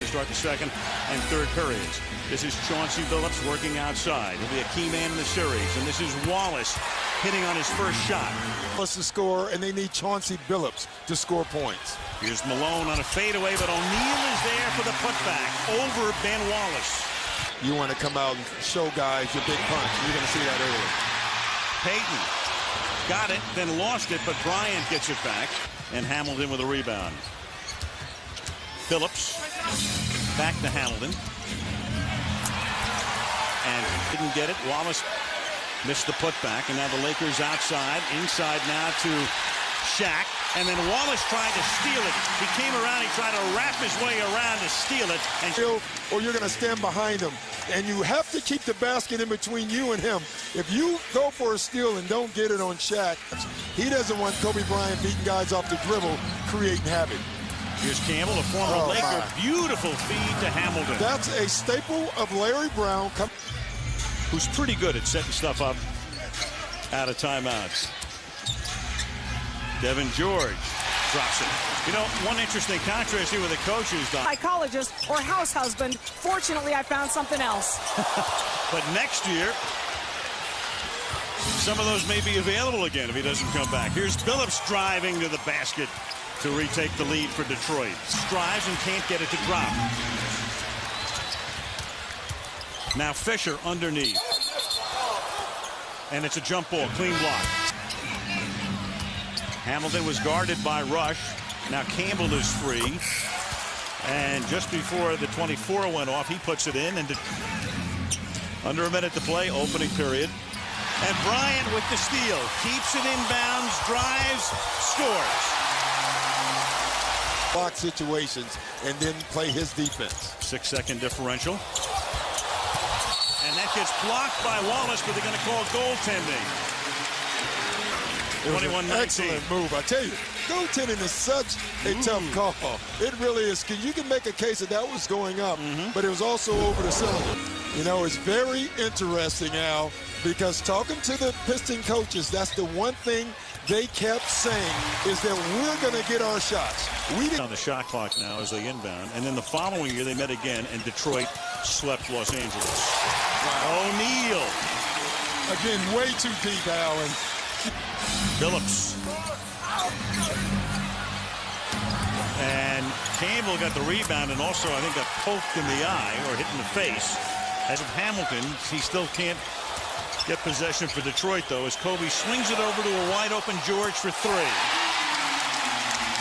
start the second and third periods. This is Chauncey Billups working outside. He'll be a key man in the series. And this is Wallace hitting on his first shot. Plus to score, and they need Chauncey Billups to score points. Here's Malone on a fadeaway, but O'Neal is there for the putback over Ben Wallace. You want to come out and show guys your big punch. You're going to see that early. Payton got it, then lost it, but Bryant gets it back, and Hamilton with a rebound. Billups back to Hamilton, and didn't get it. Wallace missed the putback, and now the Lakers outside, inside now to Shaq, and then Wallace tried to steal it. He came around, he tried to wrap his way around to steal it. And or you're going to stand behind him, and you have to keep the basket in between you and him. If you go for a steal and don't get it on Shaq, he doesn't want Kobe Bryant beating guys off the dribble, creating havoc. Here's Campbell, a former Laker. Beautiful feed to Hamilton. That's a staple of Larry Brown. Who's pretty good at setting stuff up out of timeouts. Devin George drops it. You know, one interesting contrast here with the coaches. Psychologist or house husband. Fortunately, I found something else. But next year, some of those may be available again if he doesn't come back. Here's Billups driving to the basket to retake the lead for Detroit. Strives and can't get it to drop. Now Fisher underneath. And it's a jump ball, clean block. Hamilton was guarded by Rush. Now Campbell is free. And just before the 24 went off, he puts it in. And under a minute to play, opening period. And Bryant with the steal. Keeps it inbounds, drives, scores. Block situations and then play his defense. 6-second differential. And that gets blocked by Wallace, but they're going to call goaltending. 21-19. Excellent move. I tell you, goaltending is such a tough call. It really is. You can make a case that was going up, but it was also over the cylinder. You know, it's very interesting, Al, because talking to the Piston coaches, that's the one thing they kept saying is that we're going to get our shots. We didn't. On the shot clock now as they inbound. And then the following year they met again, and Detroit swept Los Angeles. Wow. O'Neal. Again, way too deep, Allen. Phillips. And Campbell got the rebound and also, I think, got poked in the eye or hit in the face. As of Hamilton, he still can't get possession for Detroit, though, as Kobe swings it over to a wide-open George for three.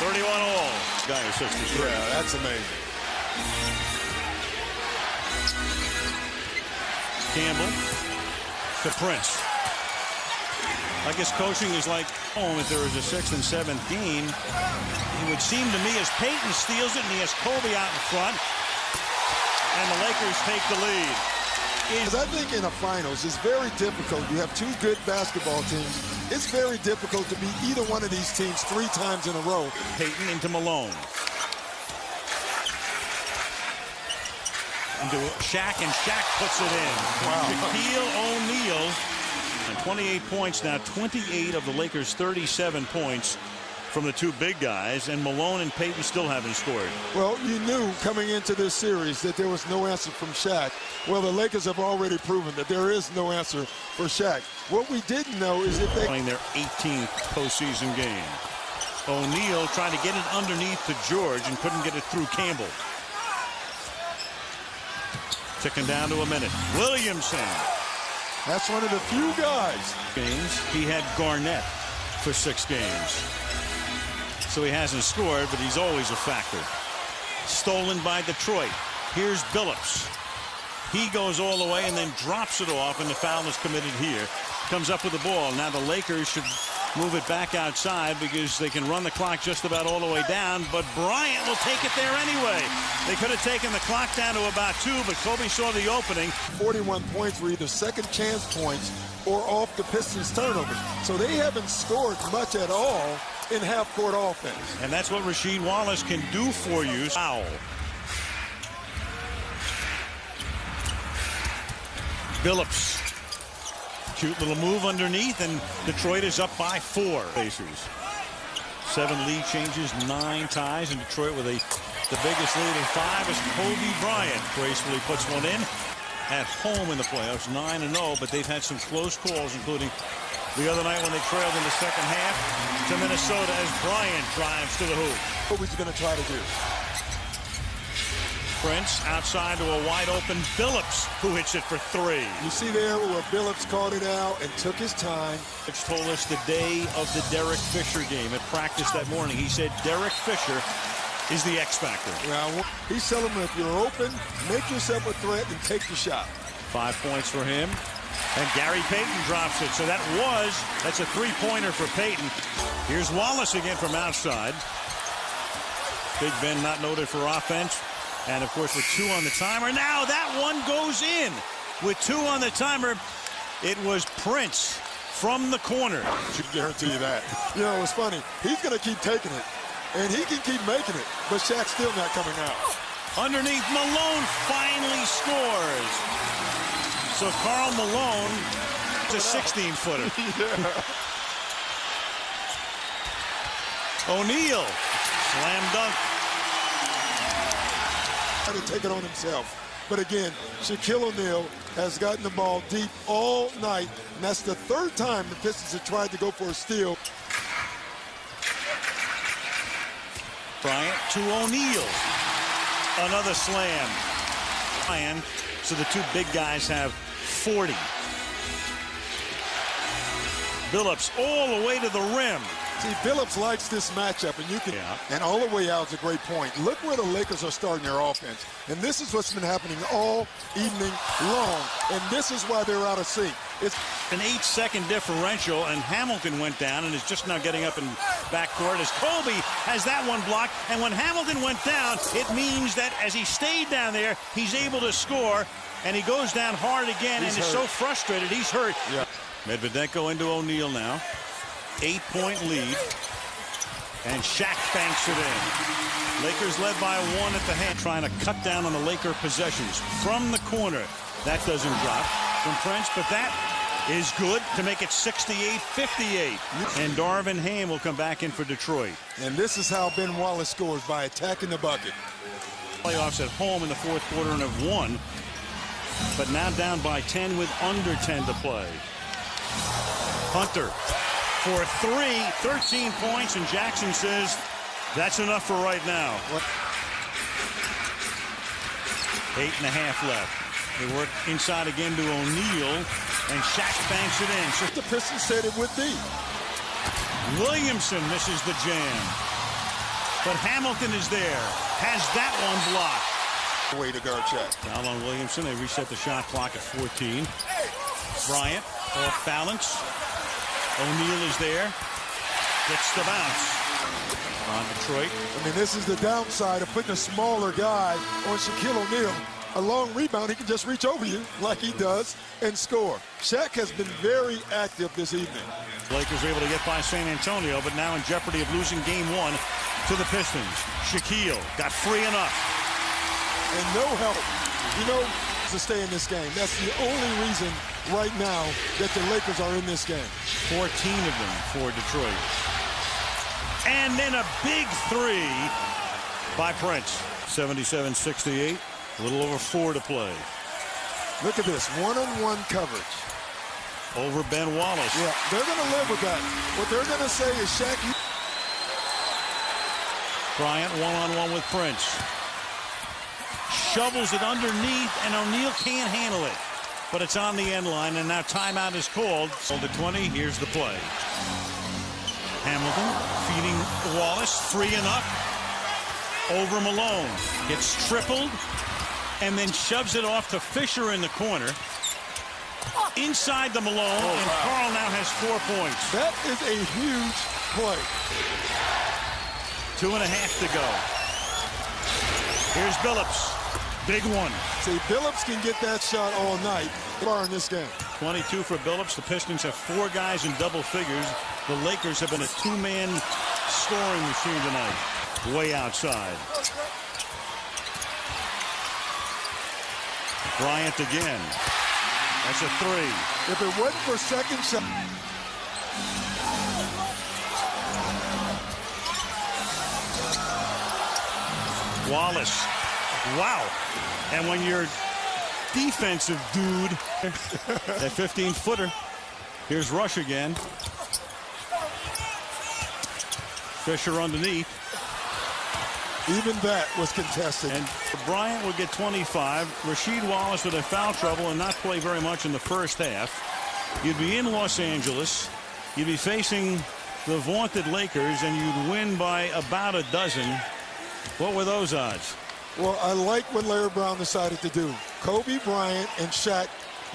31 all. Guy is 63. Yeah, that's amazing. Campbell to Prince. I guess coaching is like home. If there was a 6th and 7th game, it would seem to me as Payton steals it and he has Kobe out in front, and the Lakers take the lead. Because I think in the finals, it's very difficult. You have two good basketball teams. It's very difficult to beat either one of these teams 3 times in a row. Payton into Malone. Into Shaq, and Shaq puts it in. Wow. Shaquille O'Neal. And 28 points now, 28 of the Lakers' 37 points from the two big guys, and Malone and Payton still haven't scored. Well, you knew coming into this series that there was no answer from Shaq. Well, the Lakers have already proven that there is no answer for Shaq. What we didn't know is if they... Playing their 18th postseason game. O'Neal trying to get it underneath to George and couldn't get it through Campbell. Ticking down to a minute. Williamson. That's one of the few guys. He had Garnett for 6 games. So he hasn't scored, but he's always a factor. Stolen by Detroit. Here's Billups. He goes all the way and then drops it off, and the foul is committed here. Comes up with the ball. Now the Lakers should move it back outside because they can run the clock just about all the way down, but Bryant will take it there anyway. They could have taken the clock down to about 2, but Kobe saw the opening. 41 points were either second chance points or off the Pistons turnovers. So they haven't scored much at all in half-court offense. And that's what Rasheed Wallace can do for you. Foul. Billups. Cute little move underneath, and Detroit is up by 4. Pacers. 7 lead changes, 9 ties, and Detroit with a The biggest lead in 5 is Kobe Bryant. Gracefully puts one in. At home in the playoffs, 9-0, but they've had some close calls, including the other night when they trailed in the second half to Minnesota as Bryant drives to the hoop. What was he going to try to do? Prince outside to a wide-open Billups, who hits it for 3. You see there where Billups caught it out and took his time. It's told us the day of the Derek Fisher game at practice that morning. He said Derek Fisher is the X factor. Well, he's telling him if you're open, make yourself a threat and take the shot. 5 points for him. And Gary Payton drops it. So that's a 3-pointer for Payton. Here's Wallace again from outside. Big Ben not noted for offense. And of course with 2 on the timer. Now that one goes in. With 2 on the timer, it was Prince from the corner. I can guarantee you that. You know, it's funny. He's going to keep taking it. And he can keep making it, but Shaq's still not coming out. Underneath, Malone finally scores. So Karl Malone, it's a 16-footer. Yeah. O'Neal, slam dunk. Trying to take it on himself. But again, Shaquille O'Neal has gotten the ball deep all night, and that's the 3rd time the Pistons have tried to go for a steal. Bryant to O'Neal. Another slam. Bryant, so the 2 big guys have 40. Billups all the way to the rim. See, Billups likes this matchup, and you can. Yeah. And all the way out is a great point. Look where the Lakers are starting their offense, and this is what's been happening all evening long. And this is why they're out of sync. It's an 8-second differential, and Hamilton went down and is just now getting up in backcourt as Kobe has that one blocked. And when Hamilton went down, it means that as he stayed down there, he's able to score, and he goes down hard again and is so frustrated he's hurt. Yeah. Medvedenko into O'Neal now. 8-point lead, and Shaq banks it in. Lakers led by 1 at the hand, trying to cut down on the Laker possessions from the corner. That doesn't drop from Prince, but that is good to make it 68-58. And Darvin Ham will come back in for Detroit. And this is how Ben Wallace scores, by attacking the bucket. Playoffs at home in the 4th quarter and have won, but now down by 10 with under 10 to play. Hunter for 3, 13 points, and Jackson says that's enough for right now. 8.5 left. They work inside again to O'Neal, and Shaq banks it in. So the Pistons said it would be. Williamson misses the jam, but Hamilton is there, has that one blocked. Way to guard Shaq. Foul on Williamson. They reset the shot clock at 14. Bryant off balance. O'Neal is there. Gets the bounce on Detroit. I mean, this is the downside of putting a smaller guy on Shaquille O'Neal. A long rebound, he can just reach over you like he does and score. Shaq has been very active this evening. Lakers are able to get by San Antonio, but now in jeopardy of losing game 1 to the Pistons. Shaquille got free enough. And no help. You know, to stay in this game. That's the only reason right now that the Lakers are in this game. 14 of them for Detroit. And then a big 3 by Prince. 77-68. A little over 4 to play. Look at this. One-on-one coverage. Over Ben Wallace. Yeah, they're going to live with that. What they're going to say is, Shaq, Bryant one-on-one with Prince. Shovels it underneath, and O'Neal can't handle it. But it's on the end line, and now timeout is called. So the 20, here's the play. Hamilton feeding Wallace, free enough. Over Malone. Gets tripled, and then shoves it off to Fisher in the corner. Inside the Malone, and Karl now has 4 points. That is a huge play. 2.5 to go. Here's Billups. Big one. See, Billups can get that shot all night far in this game. 22 for Billups. The Pistons have 4 guys in double figures. The Lakers have been a 2-man scoring machine tonight. Way outside. Bryant again. That's a 3. If it wasn't for second shot. Wallace. Wow. And when you're defensive dude, that 15-footer. Here's Rush again. Fisher underneath. Even that was contested. And Bryant will get 25. Rasheed Wallace with a foul trouble and not play very much in the first half. You'd be in Los Angeles. You'd be facing the vaunted Lakers, and you'd win by about a dozen. What were those odds? Well, I like what Larry Brown decided to do. Kobe Bryant and Shaq,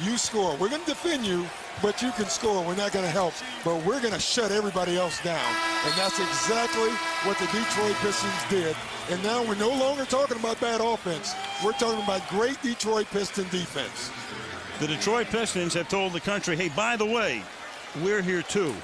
you score. We're going to defend you, but you can score. We're not going to help, but we're going to shut everybody else down. And that's exactly what the Detroit Pistons did. And now we're no longer talking about bad offense. We're talking about great Detroit Piston defense. The Detroit Pistons have told the country, hey, by the way, we're here too.